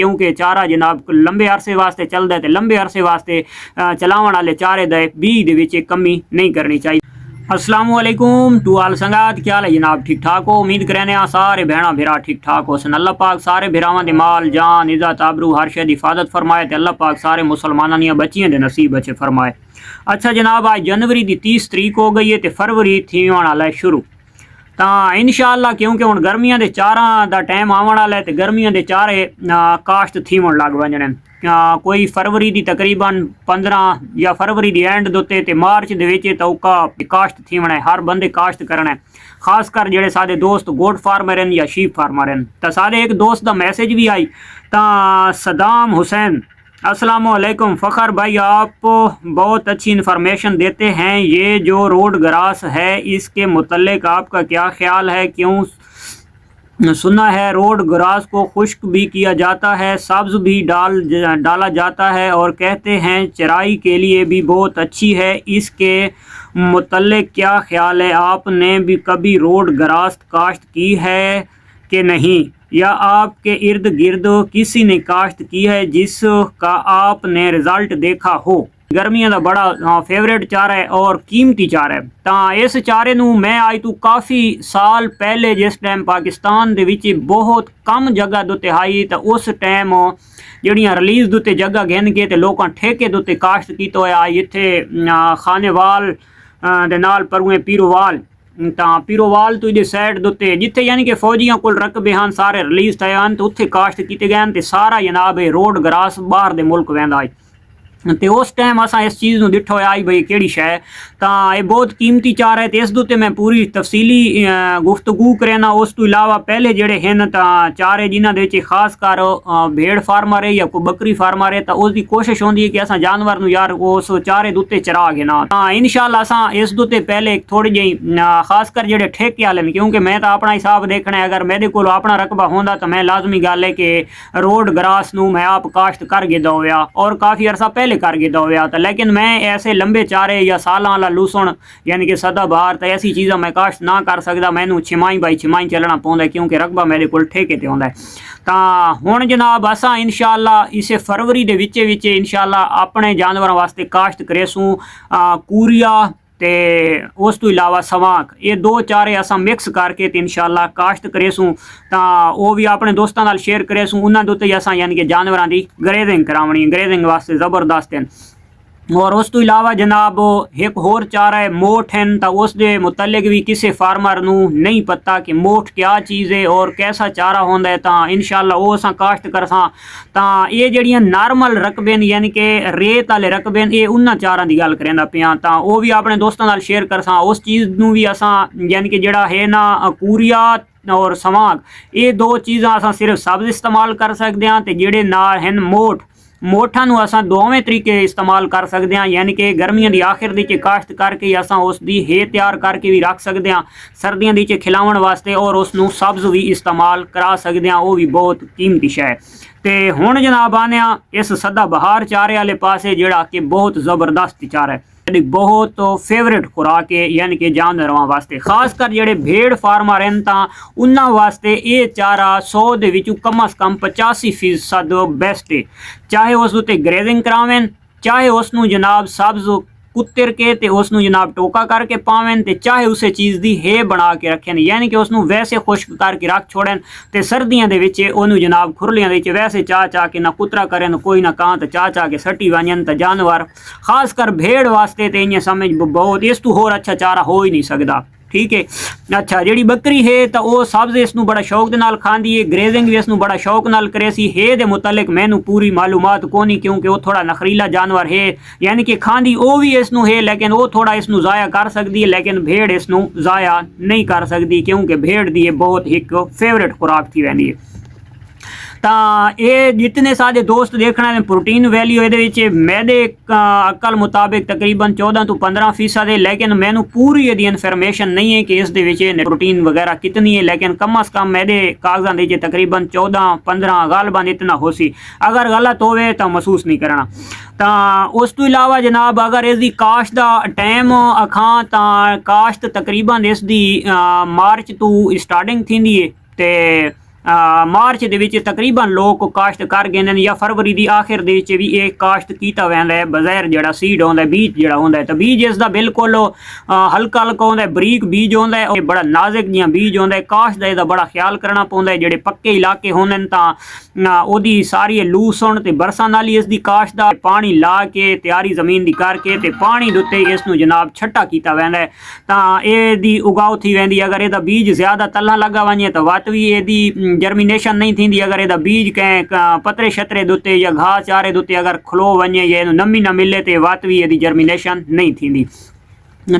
क्योंकि चारा जनाब लंबे अरसे वास्ते चलता है, तो लंबे अरसे वास्ते चलावन वाले चारे दे बीज दे विच कमी नहीं करनी चाहिए। अस्सलामु अलैकुम टू आल संगात, क्या हाल है जनाब? ठीक ठाक हो? उम्मीद करने सारे भैणा भिरा ठीक ठाक हो सन। अल्लाह पाक सारे भिरावां दे माल जान इज्जत आबरू हर शे दी हिफाजत फरमाए, ते अल्लाह पाक सारे मुसलमानां दियां बच्चियां दे नसीब अच्छे फरमाए। अच्छा जनाब, आज जनवरी दी 30 तरीक हो गई है, तो फरवरी थीवन वाला है शुरू। तो इंशाअल्लाह क्योंकि हुण गर्मियां दे चारां दा टाइम आवन वाला है, तो गर्मियां दे चारे काश्त थीवन लग वजने। कोई फरवरी दी तकरीबन 15 या फरवरी दी एंड दोते ते मार्च दे विच तौका काश्त थीवना है। हर बंदे काश्त करना है, खासकर जेड़े साडे दोस्त गोट फार्मर हैं या शीप फार्मर हैं। तो साडे एक दोस्त दा मैसेज भी आई, तो सदाम हुसैन, अस्सलामु अलैकुम फ़खर भाई, आप बहुत अच्छी इन्फॉर्मेशन देते हैं। ये जो रोड ग्रास है इसके मुतल्लिक आपका क्या ख्याल है? क्यों सुना है रोड ग्रास को खुश्क भी किया जाता है, सब्ज़ भी डाला जाता है और कहते हैं चराई के लिए भी बहुत अच्छी है। इसके मुतल्लिक क्या ख्याल है? आपने भी कभी रोड ग्रास काश्त की है कि नहीं, या आपके इर्द गिर्द किसी ने काश्त की है जिसका आपने रिज़ल्ट देखा हो? गर्मियों का बड़ा फेवरेट चारा है और कीमती चारा है। तो इस चारे नूं मैं आज तो काफ़ी साल पहले जिस टाइम पाकिस्तान दे विच बहुत कम जगह दुते आई, तो उस टाइम जड़ियाँ रिलीज़ दुते जगह गिन के तो लोगों ठेके दुते काश्त की तो आई इत्थे खानेवाल दे नाल परुए पीरोवाल। तो पीरोवाल तो इहदी साइड दुते जिथे यानी कि फौजियां कोल रकबे हैं सारे रिलीज़ थे हैं, तो उत्थे काश्त किए गए हैं। तो सारा जनाब रोड ग्रास बाहर दे मुल्क वैंदा है। तो उस टाइम असा इस चीज़ में दिठो आई भाई केड़ी शै, तो ये बहुत कीमती चारा है। तो इस दुते मैं पूरी तफसीली गुफ्तगू करना। उस तो इलावा पहले जेड़े हैं तो चारे जिन्हों के खासकर भेड़ फार्मर है या कोई बकरी फार्मर है, तो उसकी कोशिश होती है कि असा जानवर नूं यार उस चारे दुते चरा के ना। इंशाअल्लाह असा इस दुते पहले थोड़ी जी खासकर जेड़े ठेके वाले हैं, क्योंकि मैं तो अपना हिसाब देखना है, अगर मेरे को अपना रकबा होंदा तो मैं लाजमी गल है कि रोड ग्रास नूं मैं आप काश्त कर के दोया और काफ़ी अरसा पहले कर के दोया था। लेकिन मैं ऐसे लंबे चारे या सालां वाला लूसण यानी कि सदाबहार तो ऐसी चीज़ा मैं काश्त ना कर सकता। मैनू छिमाई बाई छिमाई चलना पौंदा क्योंकि रकबा मेरे को ठेके ते आउंदा है। तो हुण जनाब असां इंशाअल्लाह इसे फरवरी दे विच इंशाअल्लाह अपने जानवरों वास्ते काश्त करेसूँ कूरिया ते उस तो इलावा सवांक, ये दो चारे असां मिक्स करके तो इंशाअल्लाह काश्त करेसूँ। तो वो भी अपने दोस्तों नाल शेयर करेसूँ। उन्होंने उत्ते असां यानी कि जानवरों की ग्रेजिंग करावनी, ग्रेजिंग वास्ते ज़बरदस्त हैं। और उस तो इलावा जनाब एक होर चारा है मोठ हैं, तो उस दे मुतल्लिक भी किसी फार्मर नूं नहीं पता कि मोठ क्या चीज़ है और कैसा चारा होंदा है। तो इंशाअल्लाह वो असां काश्त करसां। तो ये जड़ियाँ नॉर्मल रकबे यानी कि रेत वाले रकबे ये उन्होंने चारां की गल करना पिया, तो वो भी अपने दोस्तों नाल शेयर करसां। उस चीज़ नूं भी असां यानी कि जड़ा है ना कूरिया और सवांक, ये दो चीज़ां असां सिर्फ सब्ज़ इस्तेमाल कर सकते हैं। तो जेड़े नाल हैं मोठा नूं असां दोवें तरीके इस्तेमाल कर सकते हैं, यानी कि गर्मियों की आखिर दी काश्त करके असां उसकी हे तैयार करके भी रख सकते हैं सर्दियों दी खिलावन वास्ते, और उसनूं सब्ज़ भी इस्तेमाल करा सकते हैं। वो भी बहुत कीमती शै। तो हुण जनाब आने इस सदाबहार चारे वाले पासे जिहड़ा कि बहुत ज़बरदस्त चारा है, बहुत फेवरेट खुराक है यानी कि जानवरों वास्ते, खासकर जेड़े भेड़ फार्मर हैं तो उन्होंने वास्ते ये चारा 100 दे विचों कम अज़ कम 85% बेस्ट है। चाहे उस उत्ते ग्रेजिंग करावें, चाहे उसनूं जनाब सब्ज़ कुत्तर के ते उसनूं जनाब टोका करके पावें, ते चाहे उस चीज़ की हे बना के रखें यानी कि उसनूं वैसे खुश्क करके रख छोड़ें। तो सर्दियों के विच उन्होंने जनाब खुरलियां दे वैसे चाह के ना कुतरा करें कोई ना कां तो चाह के सटी वजन। तो जानवर खासकर भेड़ वास्ते तो इं समझ बहुत इस तो होर अच्छा चारा हो ही नहीं सकता, ठीक है। अच्छा जी बकरी है तो वह सब्ज़ इसनूं बड़ा शौक दे नाल खांदी है, ग्रेजिंग भी इसनूं बड़ा शौक नाल करे सी। हे दे मुतल्लिक मैनू पूरी मालूमात कोनी क्योंकि वो थोड़ा नखरीला जानवर है, यानी कि खांदी वो भी इसनूं है लेकिन वो थोड़ा इसनूं ज़ाया कर सकती है, लेकिन भेड़ इसनूं ज़ाया नहीं कर सकती क्योंकि भेड़ दी बहुत एक फेवरेट खुराक थी वैंदी है। तो ये जितने सारे दोस्त देखना है प्रोटीन वैल्यू ये मैदे अकल मुताबिक तकरीबन 14 तो 15% है, लेकिन मैनू पूरी यदि इन्फॉर्मेशन नहीं है कि इस प्रोटीन वगैरह कितनी है, लेकिन कम अज़ कम मैदे कागजां दे तकरीबन 14-15 गालबान इतना हो सी। अगर गलत होवे तो महसूस नहीं करना। तो उस तो इलावा जनाब अगर इसकी काश्त का टाइम अखां तो काश्त तकरीबन इसकी मार्च तो स्टार्टिंग थी, ਮਾਰਚ ਦੇ ਵਿੱਚ ਤਕਰੀਬਨ ਲੋਕ ਕਾਸ਼ਤ ਕਰ ਗਏ ਨੇ ਜਾਂ ਫਰਵਰੀ ਦੀ ਆਖਿਰ ਦੇ ਵਿੱਚ ਵੀ ਇਹ ਕਾਸ਼ਤ ਕੀਤਾ ਵੈਂਦਾ ਹੈ। ਬਜ਼ਾਰ ਜਿਹੜਾ ਸੀਡ ਹੁੰਦਾ ਬੀਜ ਜਿਹੜਾ ਹੁੰਦਾ ਤਾਂ ਬੀਜ ਇਸ ਦਾ ਬਿਲਕੁਲ ਹਲਕਾ ਹਲਕਾ ਹੁੰਦਾ, ਬਰੀਕ ਬੀਜ ਹੁੰਦਾ ਹੈ, ਉਹ ਬੜਾ ਨਾਜ਼ੁਕ ਜਿਹਾ ਬੀਜ ਹੁੰਦਾ ਹੈ। ਕਾਸ਼ਤ ਦਾ ਇਹਦਾ ਬੜਾ ਖਿਆਲ ਕਰਨਾ ਪੈਂਦਾ ਹੈ। ਜਿਹੜੇ ਪੱਕੇ ਇਲਾਕੇ ਹੁੰਦੇ ਨੇ ਤਾਂ ਉਹਦੀ ਸਾਰੀ ਲੂਸ ਹੋਣ ਤੇ ਬਰਸਾਂ ਨਾਲ ਹੀ ਇਸ ਦੀ ਕਾਸ਼ਤ ਦਾ ਪਾਣੀ ਲਾ ਕੇ ਤਿਆਰੀ ਜ਼ਮੀਨ ਦੀ ਕਰਕੇ ਤੇ ਪਾਣੀ ਦੇ ਉੱਤੇ ਇਸ ਨੂੰ ਜਨਾਬ ਛੱਟਾ ਕੀਤਾ ਵੈਂਦਾ ਹੈ ਤਾਂ ਇਹਦੀ ਉਗਾਉ थी वेंदी। अगर ਇਹਦਾ बीज ज़्यादा तला लगा वञे तो वत भी ਇਹਦੀ जर्मिनेशन नहीं थींदी। अगर ਇਹਦਾ बीज कंहिं पतरे छतरे दे उत्ते या घाह चारे दे उत्ते अगर खलो वञे या नमी न मिले तो वत भी ਇਹਦੀ जर्मिनेशन नहीं थींदी।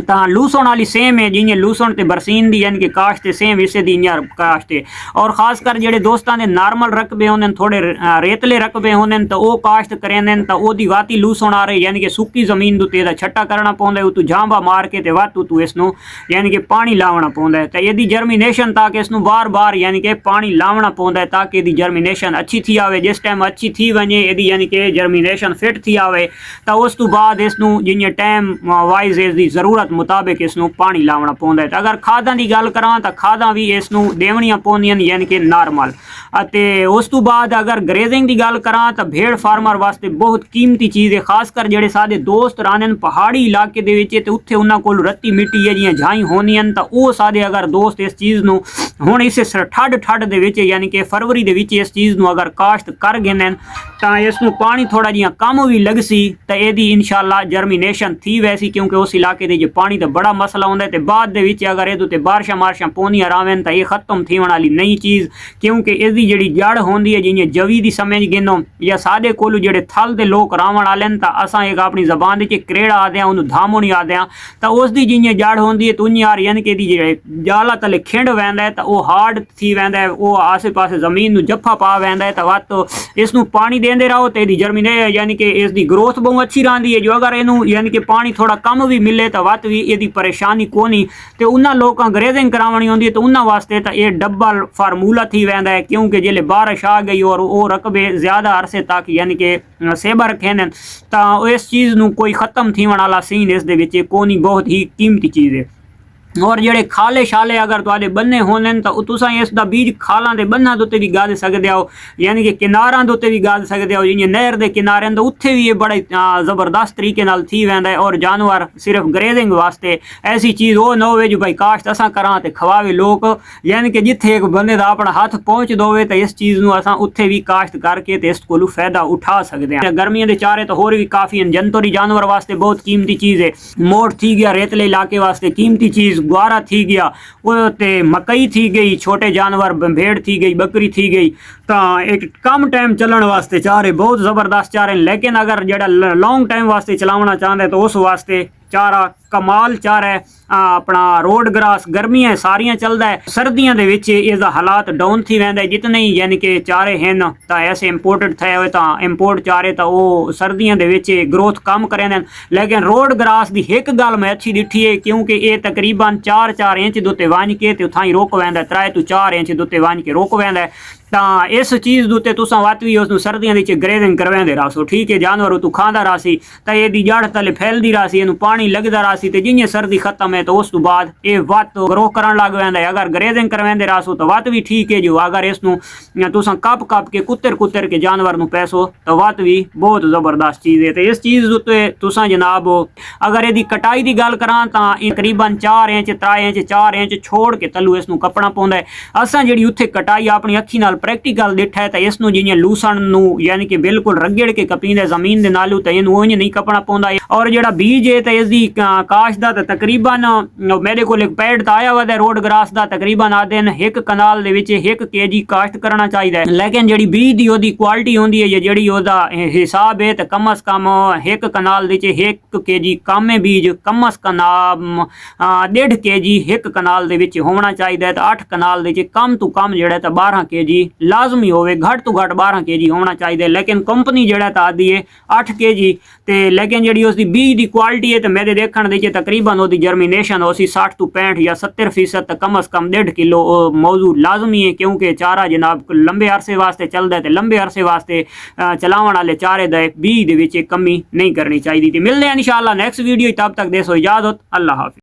ਤਾਂ ਲੂਸਣ ਵਾਲੀ ਸੇਮ ਹੈ ਜਿਵੇਂ ਲੂਸਣ ਤੇ ਬਰਸੀਨ ਦੀ ਯਾਨੀ ਕਿ ਕਾਸ਼ਤ ਤੇ ਸੇਮ ਇਸੇ ਦੀ ਇੰਜਰ ਕਾਸ਼ਤ ਹੈ। ਔਰ ਖਾਸ ਕਰ ਜਿਹੜੇ ਦੋਸਤਾਂ ਦੇ ਨਾਰਮਲ ਰਕਬੇ ਹੁੰਦੇ ਨੇ ਥੋੜੇ ਰੇਤਲੇ ਰਕਬੇ ਹੁੰਦੇ ਨੇ ਤਾਂ ਉਹ ਕਾਸ਼ਤ ਕਰਿੰਦੇ ਨੇ ਤਾਂ ਉਹਦੀ ਵਾਤੀ ਲੂਸਣ ਆ ਰਹੀ ਯਾਨੀ ਕਿ ਸੁੱਕੀ ਜ਼ਮੀਨ ਦੇ ਉੱਤੇ ਇਹਦਾ ਛੱਟਾ ਕਰਨਾ ਪਾਉਂਦਾ, ਉਹ ਤੋਂ ਜਾਂਬਾ ਮਾਰ ਕੇ ਤੇ ਵਾਤੂ ਤੂੰ ਇਸ ਨੂੰ ਯਾਨੀ ਕਿ ਪਾਣੀ ਲਾਉਣਾ ਪਾਉਂਦਾ ਤਾਂ ਇਹਦੀ ਜਰਮੀਨੇਸ਼ਨ ਤਾਂ ਕਿ ਇਸ ਨੂੰ ਬਾਰ-ਬਾਰ ਯਾਨੀ ਕਿ ਪਾਣੀ ਲਾਉਣਾ ਪਾਉਂਦਾ ਤਾਂ ਕਿ ਇਹਦੀ ਜਰਮੀਨੇਸ਼ਨ ਅੱਛੀ थी आवे। जिस टाइम अच्छी थी वञे ਇਹਦੀ यानी कि जर्मिनेशन फिट थी आवे ਤਾਂ ਉਸ ਤੋਂ ਬਾਅਦ ਇਸ ਨੂੰ ਜਿਵੇਂ टाइम वाइज ਇਸ ਦੀ ਜ਼ਰੂਰਤ ਮੁਤਾबिक ਇਸ ਨੂੰ ਪਾਣੀ ਲਾਉਣਾ ਪਾਉਂਦਾ ਤਾਂ ਅਗਰ ਖਾਦਾਂ ਦੀ ਗੱਲ ਕਰਾਂ ਤਾਂ ਖਾਦਾਂ ਵੀ ਇਸ ਨੂੰ ਦੇਵਣੀਆਂ ਪਾਉਂਦੀਆਂ ਨੇ ਯਾਨੀ ਕਿ ਨਾਰਮਲ। ਅਤੇ ਉਸ ਤੋਂ ਬਾਅਦ ਅਗਰ ਗ੍ਰੇਜ਼ਿੰਗ ਦੀ ਗੱਲ ਕਰਾਂ ਤਾਂ ਭੇੜ ਫਾਰਮਰ ਵਾਸਤੇ ਬਹੁਤ ਕੀਮਤੀ ਚੀਜ਼ ਹੈ। ਖਾਸ ਕਰ ਜਿਹੜੇ ਸਾਡੇ ਦੋਸਤ ਰਹਿੰਦੇ ਨੇ ਪਹਾੜੀ ਇਲਾਕੇ ਦੇ ਵਿੱਚ ਤੇ ਉੱਥੇ ਉਹਨਾਂ ਕੋਲ ਰੱਤੀ ਮਿੱਟੀ ਹੈ ਜਿਹੀਆਂ ਝਾਈ ਹੋਣੀਆਂ ਤਾਂ ਉਹ ਸਾਡੇ ਅਗਰ ਦੋਸਤ ਇਸ ਚੀਜ਼ ਨੂੰ ਹੁਣ ਇਸੇ ਠੱਡ ਦੇ ਵਿੱਚ ਯਾਨੀ ਕਿ ਫਰਵਰੀ ਦੇ ਵਿੱਚ ਇਸ ਚੀਜ਼ ਨੂੰ ਅਗਰ ਕਾਸ਼ਤ ਕਰ ਗਏ ਨੇ ਤਾਂ ਇਸ ਨੂੰ ਪਾਣੀ ਥੋੜਾ ਜਿਹਾ ਕਮ ਵੀ ਲੱਗ ਸੀ ਤਾਂ ਇਹਦੀ ਇਨਸ਼ਾਅੱਲਾ ਜਰਮੀਨੇਸ਼ਨ ਥੀ ਵੈਸੀ ਕਿਉਂਕਿ ਉਸ ਇਲਾਕੇ ਦੇ ਜੇ ਪਾਣੀ ਦਾ ਬੜਾ ਮਸਲਾ ਹੁੰਦਾ ਤੇ ਬਾਅਦ ਦੇ ਵਿੱਚ ਅਗਰ ਇਹਦੇ ਉੱਤੇ ਬਾਰਿਸ਼ਾਂ ਪਾਉਂਦੀਆਂ ਰਾਵਣ ਤਾਂ ਇਹ ਖਤਮ ਥੀਵਣ ਵਾਲੀ ਨਹੀਂ ਚੀਜ਼ ਕਿਉਂਕਿ ਇਹਦੀ ਜਿਹੜੀ ਜੜ ਹੁੰਦੀ ਹੈ ਜਿਵੇਂ ਜਵੀ ਦੀ ਸਮਝ ਗਿਨੋ ਜਾਂ ਸਾਡੇ ਕੋਲ ਜਿਹੜੇ ਥਲ ਦੇ ਲੋਕ ਰਾਵਣ ਵਾਲੇ ਨੇ ਤਾਂ ਅਸਾਂ ਇੱਕ ਆਪਣੀ ਜ਼ਬਾਨ ਦੇ ਵਿੱਚ ਕਰੇੜਾ ਆਦੇ ਆ ਉਹਨੂੰ ਧਾਮੋਣੀ ਆਦੇ ਆ ਤਾਂ ਉਸ ਦੀ ਜਿਵੇਂ ਜੜ ਹੁੰਦੀ ਹੈ ਤੁੰਨੀ ਯਾਰ ਯਾਨੀ ਕਿ ਇਹਦੀ ਜਿਹੜੇ ਜਾਲਾ ਤਲੇ ਖਿੰਡ ਵੈਂਦਾ ਹੈ ਤਾਂ ਉਹ ਹਾਰਡ ਥੀ ਵੈਂਦਾ ਹੈ, ਉਹ ਆਸੇ ਪਾਸੇ ਜ਼ਮੀਨ ਨੂੰ ਜੱਫਾ ਪਾ ਵੈਂਦਾ ਹੈ ਤਾਂ ਵੱਤ ਇਸ ਨੂੰ ਪਾਣੀ ਦੇਂਦੇ ਰਹੋ ਤੇ ਇਹਦੀ ਜਰਮੀਨੇ ਯਾਨੀ ਕਿ ਇਸ ਦੀ ਗਰੋਥ ਬਹੁਤ ਅੱਛੀ ਰਹਿੰਦੀ ਹੈ। ਜੋ ਅਗਰ ਇਹਨੂੰ ਯਾਨੀ ਕਿ ਪਾਣੀ ਥੋੜਾ ਕਮ ਵੀ ਮਿਲੇ ਤਾਂ ਵੱਤ ਵੀ ਇਹਦੀ ਪਰੇਸ਼ਾਨੀ ਕੋਨੀ ਤੇ ਉਹਨਾਂ ਲੋਕਾਂ ਗ੍ਰੇਜ਼ਿੰਗ ਕਰਾਉਣੀ ਹੁੰਦੀ ਹੈ ਤਾਂ ਉਹਨਾਂ ਵਾਸਤੇ ਤਾਂ ਇਹ ਡਬਲ ਫਾਰਮੂਲਾ थी वैंदा है क्योंकि जिले बारिश आ गई और वो रकबे ज़्यादा अरसे तक यानी कि सेबा रखे ने तो इस चीज़ नू कोई ख़त्म थी वाला सीन इस दे विच कोनी बहुत ही कीमती चीज़ है। और ਜਿਹੜੇ ਖਾਲੇ ਛਾਲੇ ਅਗਰ ਤੁਹਾਡੇ ਬੰਨੇ ਹੋਣੇ ਤਾਂ ਤੁਸੀਂ ਇਸ ਦਾ ਬੀਜ ਖਾਲਾਂ ਦੇ ਬੰਨਾਂ ਦੇ ਉੱਤੇ ਵੀ ਗਾਦ ਸਕਦੇ ਹੋ ਯਾਨੀ ਕਿ ਕਿਨਾਰਾਂ ਦੇ ਉੱਤੇ ਵੀ ਗਾਦ ਸਕਦੇ ਹੋ ਜਿਵੇਂ ਨਹਿਰ ਦੇ ਕਿਨਾਰਿਆਂ ਦੇ ਉੱਥੇ ਵੀ ਇਹ ਬੜਾ ਜ਼ਬਰਦਸਤ ਤਰੀਕੇ ਨਾਲ ਥੀ ਵੈਂਦਾ ਹੈ। ਔਰ ਜਾਨਵਰ ਸਿਰਫ ਗ੍ਰੇਜ਼ਿੰਗ ਵਾਸਤੇ ਐਸੀ ਚੀਜ਼ ਉਹ ਨਾ ਹੋਵੇ ਜੋ ਭਾਈ ਕਾਸ਼ਤ ਅਸਾਂ ਕਰਾਂ ਤੇ ਖਵਾਵੇ ਲੋਕ ਯਾਨੀ ਕਿ ਜਿੱਥੇ ਇੱਕ ਬੰਦੇ ਦਾ ਆਪਣਾ ਹੱਥ ਪਹੁੰਚ ਦੋਵੇ ਤਾਂ ਇਸ ਚੀਜ਼ ਨੂੰ ਅਸਾਂ ਉੱਥੇ ਵੀ ਕਾਸ਼ਤ ਕਰਕੇ ਤੇ ਇਸ ਕੋਲੋਂ ਫਾਇਦਾ ਉਠਾ ਸਕਦੇ ਹਾਂ। ਗਰਮੀਆਂ ਦੇ ਚਾਰੇ ਤਾਂ ਹੋਰ ਵੀ ਕਾਫੀ ਹਨ। ਜੰਤੁਰੀ ਜਾਨਵਰ ਵਾਸਤੇ ਬਹੁਤ ਕੀਮਤੀ ਚੀਜ਼ है। मोर थी गया रेतले इलाके वास्ते कीमती चीज़ ग्वारा थी गया वो ते मकई थी गई छोटे जानवर भेड़ थी गई बकरी थी गई तो एक कम टाइम चलन वास्ते चारे बहुत ज़बरदस्त चारे लेकिन अगर जड़ा लॉन्ग टाइम वास्ते चलावना चाहते तो उस वास्ते चारा कमाल चारा है अपना रोड ग्रास गर्मियां सारियां चलता है। सर्दियों के विच इसका हालात डाउन थी वैंदा जितने ही यानी कि चारे हैं तो ऐसे इंपोर्टेड थे हुए तो इंपोर्ट चारे तो वो सर्दियों के विच ग्रोथ कम करें लेकिन रोड ग्रास की एक गल मैं अच्छी दिखी है क्योंकि ये तकरीबन 4 इंच दुते वंज के तो उथाई रोक वैंदा 3 तो 4 इंच दुते वंज के रोक वैंदा तो इस चीज़ के उत्ते तुसां वत भी उसनूं सर्दियों के ग्रेजिंग करवाते रहो ठीक है। जानवर तू खांदा रही तो ये जड़ तले फैलती रही इनू पानी लगता रही तो जिमें सर्दी खत्म है तो उस तो बाद ये वत ग्रो करन लग पैंदा है। अगर ग्रेजिंग करवाते रहो तो वत भी ठीक है जो अगर इसनूं तुसां कप के कुतर के जानवर नूं पैसो तो वत भी बहुत ज़बरदस्त चीज़ है। तो इस चीज़ उत्ते तुसां जनाब अगर इसकी कटाई की गल करां तो तकरीबन 4 इंच 3 इंच 4 इंच छोड़ के तलू इसनूं कपना पौंदा है। असां जिहड़ी उत्थे कटाई अपनी अखी नाल प्रैक्टिकल दिखा है तो इसनूं जिवें लूसण नूं यानी कि बिल्कुल रगड़ के कपींदा जमीन दे नालू तो इनूं उंज नहीं कपना पौंदा। और जिहड़ा बीज है तो इसकी काश दा तो तकरीबन मेरे को एक पैड तो आया हुआ है रोड ग्रास का तकरीबन आते हैं 1 कनाल दे विच 1 kg काश्त करना चाहिए लेकिन जिहड़ी बीज की ओहदी क्वालिटी होंदी है जिहड़ी ओहदा हिसाब है तो कम अज कम 1 कनाल दे 1 kg कामे बीज कम अज कम 1.5 kg 1 कनाल दे विच होना चाहिए तो 8 कनाल दे कम तो कम जिहड़ा तो 12 kg लाजमी होवे घट तो घट 12 kg होना चाहिए लेकिन कंपनी जिहड़ा तो आती है 8 kg ते लेकिन जिहड़ी उसकी बीज की क्वालिटी है तो मेरे देखण दे तकरीबन उसकी जर्मिनेशन उसी 60 तो 65 या 70% तक कम अज कम 1.5 किलो मौजू लाजमी है क्योंकि चारा जनाब लंबे अरसे वास्ते चलता है तो लंबे अरसे वास्ते चलावन वाले चारे दे बीज दे विच कमी नहीं करनी चाहिए। तो मिलते हैं इंशाअल्लाह नेक्स्ट वीडियो तब तक दे सो इजाजत अल्लाह हाफिज़।